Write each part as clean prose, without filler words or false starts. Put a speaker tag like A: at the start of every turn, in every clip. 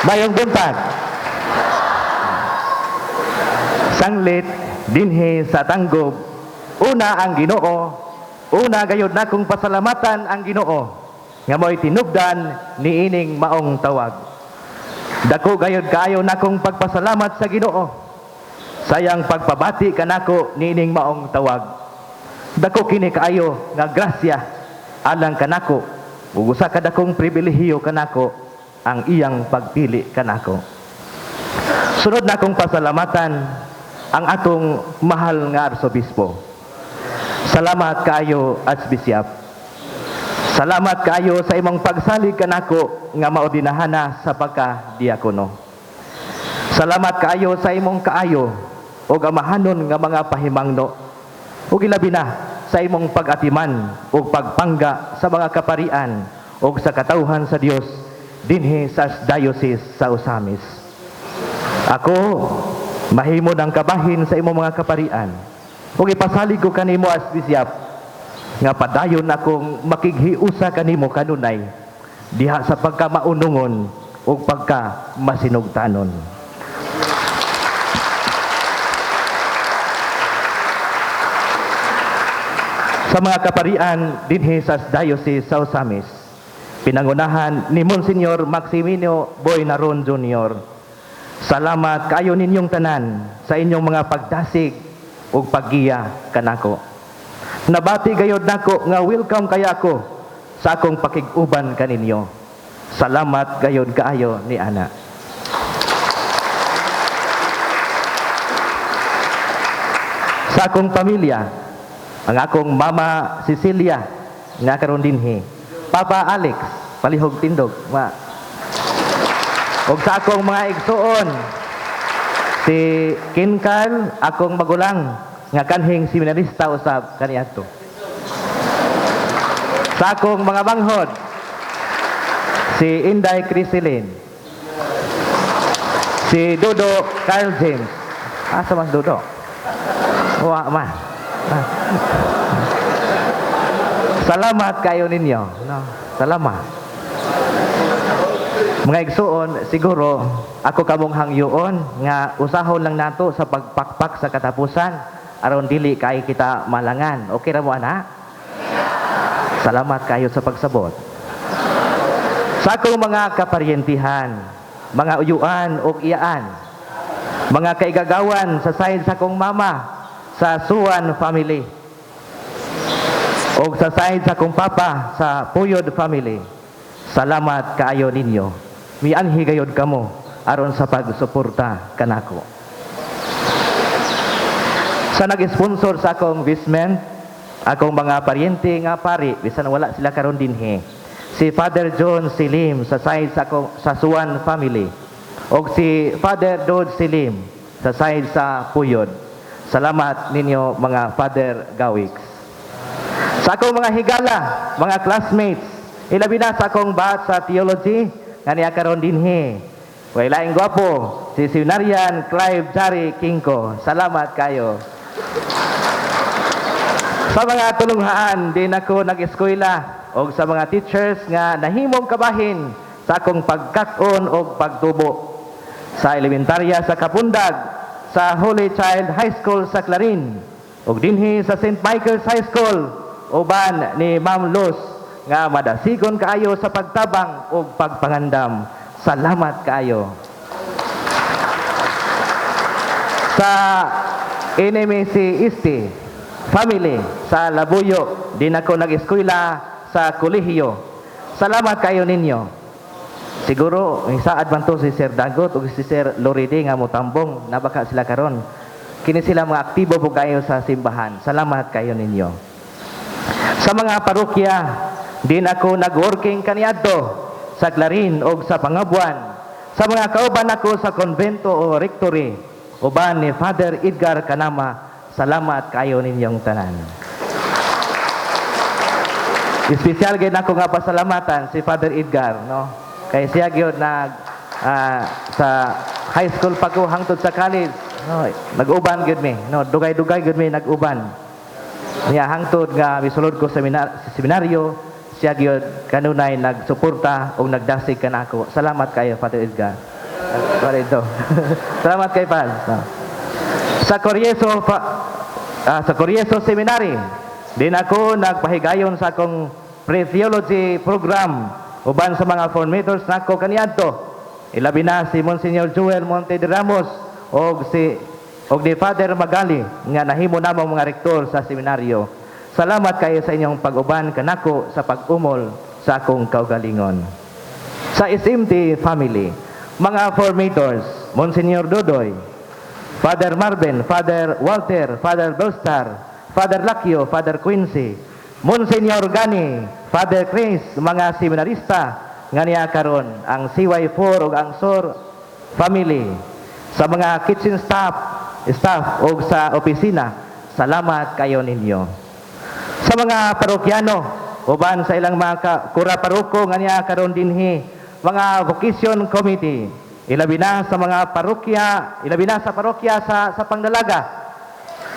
A: Mayong buntag. Sanglit dinhi sa tanggob, una ang Ginoo, una gayud nakong pasalamatan ang Ginoo nga mo'y tinubdan niining maong tawag. Dako gayud kaayo nakong pagpasalamat sa Ginoo. Sayang pagpabati kanako niining maong tawag. Dako kini kaayo nga grasya alang kanako. Ug usa ka dakong pribilehiyo kanako ang iyang pagpili kanako. Sunod na akong pasalamatan ang atong mahal nga arsobispo. Salamat kaayo, Archbishop. Salamat kaayo sa imong pagsalig kanako nga maordinahana sa pagkadiakono. Salamat kaayo sa imong kaayo o amahanon nga mga pahimangno o ilabi na sa imong pag-atiman o pagpangga sa mga kaparian o sa katawhan sa Dios dinhi sa diocese sa Osamis. Ako mahimo ng kabahin sa imong mga kaparian ug ipasalig ko kanimo as Bishop nga padayon akong makighiusa kanimo kanunay diha sa pagkamaunungon ug pagkamasinugtanon. Sa mga kaparian dinhi sa diocese sa Osamis, pinangunahan ni Monsignor Maximino Boy Naron Jr. Salamat kaayo ninyong tanan sa inyong mga pagdasig ug paggiya kanako. Nabati gayod nako nga welcome kaya ako sa akong pakig-uban kaninyo. Salamat gayod kaayo ni ana. Sa akong pamilya, ang akong mama Cecilia nga karon dinhi, Papa Alex palihog tindog ug sa akong mga igsuon si Kinkal akong magulang nga kanhing seminarista usab kaniadto. Sa akong mga banghod si Inday Criselin, si Dodo Carl James. Asa mas Dodo? Wa man. Salamat kayo ninyo, no? Salamat. Mga igsuon, siguro ako kamong hangyoon nga usahon lang nato sa pagpakpak sa katapusan aron dili kay kita malangan. Okay ra mo ana? Salamat kayo sa pagsabot. Sa akong mga kaparyentihan, mga uyuan ug iyaan, mga kaigagawan sa side sa akong mama sa Suan family o sa side sa kong papa sa Puyod family, salamat kaayo ninyo. Mianhi gayod kamo aron sa pagsuporta kanako. Sa nag-sponsor sa akong visment, akong mga paryente nga pari bisan wala sila karon dinhi, si Father John Silim sa side sa Suan family o si Father Dod Silim sa side sa Puyod. Salamat ninyo mga Father Gawiks. Sa akong mga higala, mga classmates, ilabi na sa akong bat sa theology, nga niya karon dinhi. Way laing gwapo, si Seminarian Clive Jari Kingko. Salamat kayo. Sa mga tulunghaan, din ako nag-eskwela o sa mga teachers nga nahimong kabahin sa akong pagkakon o pagtubo. Sa elementarya sa Kapundag, sa Holy Child High School sa Clarin, ug dinhi sa St. Michael's High School, uban ni Ma'am Luz nga madasigon kaayo sa pagtabang ug pagpangandam. Salamat kaayo. Sa NMC Isti family sa Labuyo, din ako nag-eskwela sa kolehiyo. Salamat kayo ninyo. Siguro isaad man to si Sir Dagot o si Sir Loride nga motambong nabaka sila karon. Kini sila mga aktibo po kayo sa simbahan. Salamat kayo ninyo. Sa mga parokya, din ako nag-working kaniadto sa Clarin o sa Pangabuan. Sa mga kauban ako sa konbento o rectory, uban ni Father Edgar Kanama, salamat kayo ninyong tanan. Espesyal gid ako nga pasalamatan si Father Edgar, no? Kay siya gyud sa high school pa ko hangtod sa college, no, nag-uban gyud mi, no, dugay-dugay gyud mi nag-uban. Niya hangtod nga misulod ko sa seminaryo, siya gyud kanunay nagsuporta o nagdasig kanako. Salamat kayo Father Edgar. Ito. Salamat kay Paz. Sa Corieso Seminary, din ako nagpahigayon sa akong pre-theology program uban sa mga formators nako kaniadto. Ilabi na si Monsignor Joel Monte de Ramos og ni Father Magali nga nahimo namong mga rektor sa seminaryo. Salamat kayo sa inyong pag-uban kanako sa pag-umol sa akong kaugalingon. Sa SMT family, mga formators, Monsignor Dodoy, Father Marvin, Father Walter, Father Dostar, Father Lakio, Father Quincy, Monsignor Gani, Father Chris, mga seminarista nga niya karon ang CY4 ug ang SOR family, sa mga kitchen staff o sa opisina, salamat kayo ninyo. Sa mga parokyano, uban sa ilang mga kura paroko nga niya karon dinhi, mga vocation committee, ilabi na sa mga parokya, ilabi na sa parokya sa Pangdalaga.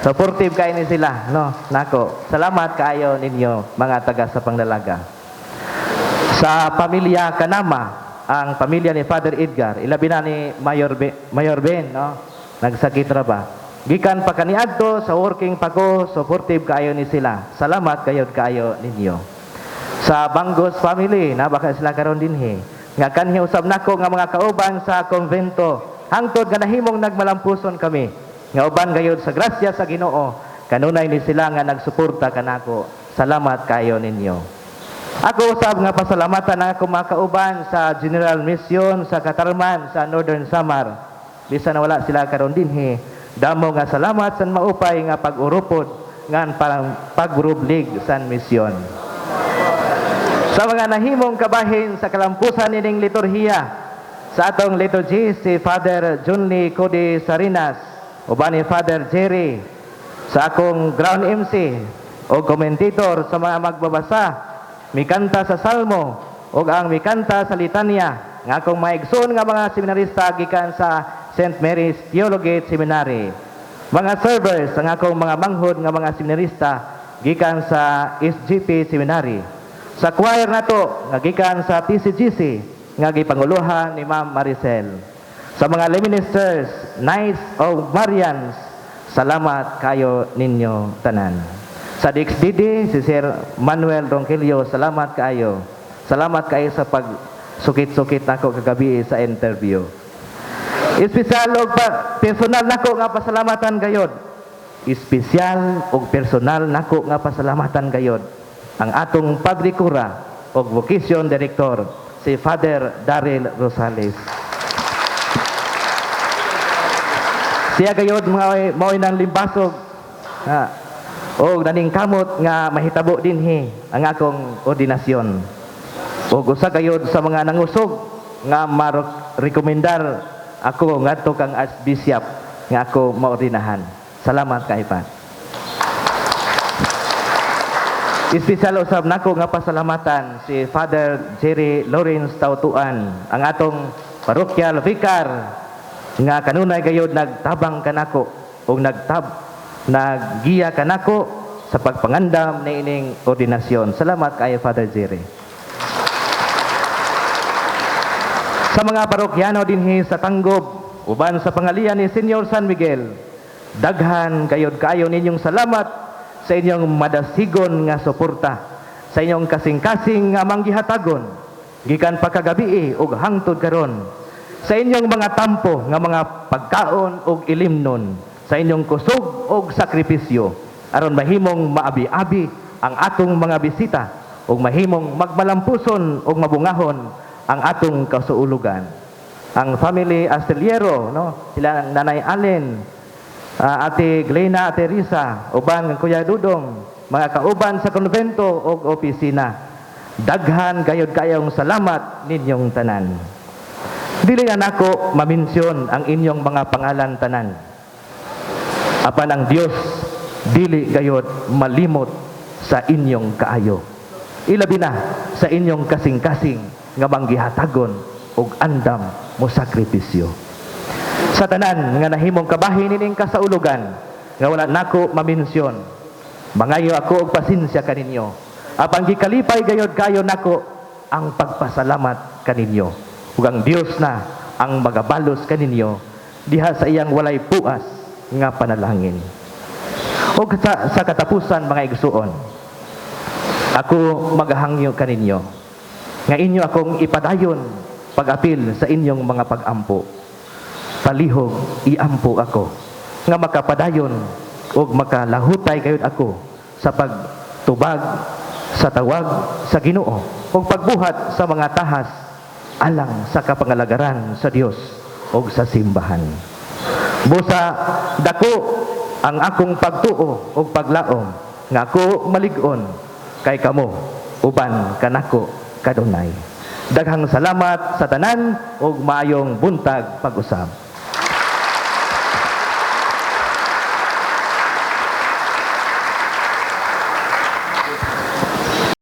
A: Supportive kayo ni sila, no? Nako, salamat kayo ninyo, mga taga sa Pangdalaga. Sa pamilya Kanama, ang pamilya ni Father Edgar, ilabi na ni Mayor Ben, no? Nagsakit ra ba? Gikan pa kaniadto sa working pako, supportive kayo ni sila. Salamat kayo ninyo. Sa Banggos family, na baka sila karon dinhi, nga kanhi usab nako nga mga kauban sa konvento, hangtod nga nahimong nagmalampuson kami. Nga uban gayud sa grasya sa Ginoo, kanunay ni sila nga nagsuporta kanako. Salamat kayo ninyo. Ako usab nga pasalamatan ang akong mga kauban sa General Mission sa Katarman sa Northern Samar. Bisan na wala sila karon dinhi, damo nga salamat sa maupay nga pag-urupod ngan parang pagrublig sa misyon. Sa mga nahimong kabahin sa kalampusan ining liturhiya, sa atong liturgy si Father Junli Cody Sarinas, uban ni Father Jerry, sa akong ground MC o commentator sa mga magbabasa, mikanta sa salmo o ang mikanta sa litanya, nga akong maigsoon nga mga seminarista gikan sa St. Mary's Theological Seminary. Mga servers, ang akong mga manghod nga mga seminarista gikan sa SGP Seminary. Sa choir nato nga gikan sa TCGC nga gipanguluhan ni Ma'am Maricel. Sa mga lay ministers, Knights of Marians, salamat kayo ninyo tanan. Sa DXDD, si Sir Manuel Ronquillo, salamat kayo. Salamat kayo sa pagsukit-sukit nako kagabi sa interview. Espesyal og personal nako nga pasalamatan gayod. Espesyal og personal nako nga pasalamatan gayod ang atong Padre Cura o Vocation Director, si Father Daryl Rosales. Siya gayod mao'y nang limbasog o naning kamot nga mahitabo dinhi ang akong ordinasyon. O usa gayod sa mga nangusog nga rekomendar ako ngadto kang Archbishop nga ako maordinahan. Salamat kay Pat. Espesyal usab nako nga pasalamatan si Father Jerry Lawrence Tautuan, ang atong parokyal vicar nga kanunay gayod nagtabang kanako o naggiya kanako sa pagpangandam ni ining ordinasyon. Salamat kay Father Jerry. Sa mga parokyano dinhi sa Tanggob, uban sa pangalian ni Senyor San Miguel, daghan kayod kayo ninyong salamat sa inyong madasigon nga suporta, sa inyong kasing-kasing nga manggihatagon, gikan pa kagabi ug hangtod karon, sa inyong mga tampo nga mga pagkaon ug ilimnon, sa inyong kusog ug sakripisyo, aron mahimong maabi-abi ang atong mga bisita ug mahimong magmalampuson ug mabungahon ang atong kasuulugan. Ang family Astillero, no? Sila Nanay Allen, Ate Glena, Ate Risa, uban ng Kuya Dudong, mga kauban sa konbento o opisina. Daghan gayod kayong salamat ninyong tanan. Dili na nako mamensyon ang inyong mga pangalan tanan. Apan ang Dios dili gayod malimot sa inyong kaayo. Ilabi na sa inyong kasing-kasing nga manggihatagon ug andam mo sakripisyo. Sa tanan nga nahimong kabahin ining kasaulugan nga wala nako mamensyon, mangayo ako og pasensya kaninyo. Apang gikalipay gayod kayo nako ang pagpasalamat kaninyo. Ug ang Dios na ang magabalos kaninyo diha sa iyang walay puas nga panalangin. O sa katapusan mga igsuon, ako magahangyo kaninyo nga inyo akong ipadayon pag-apil sa inyong mga pag-ampo. Palihog iampo ako nga makapadayon o makalahutay kayod ako sa pagtubag sa tawag sa Ginoo o pagbuhat sa mga tahas alang sa kapangalagaran sa Dios o sa simbahan. Busa dako ang akong pagtuo o paglaom nga ako malig-on kay kamo uban kanako kadunay. Daghang salamat sa tanan ug maayong buntag pag-usab.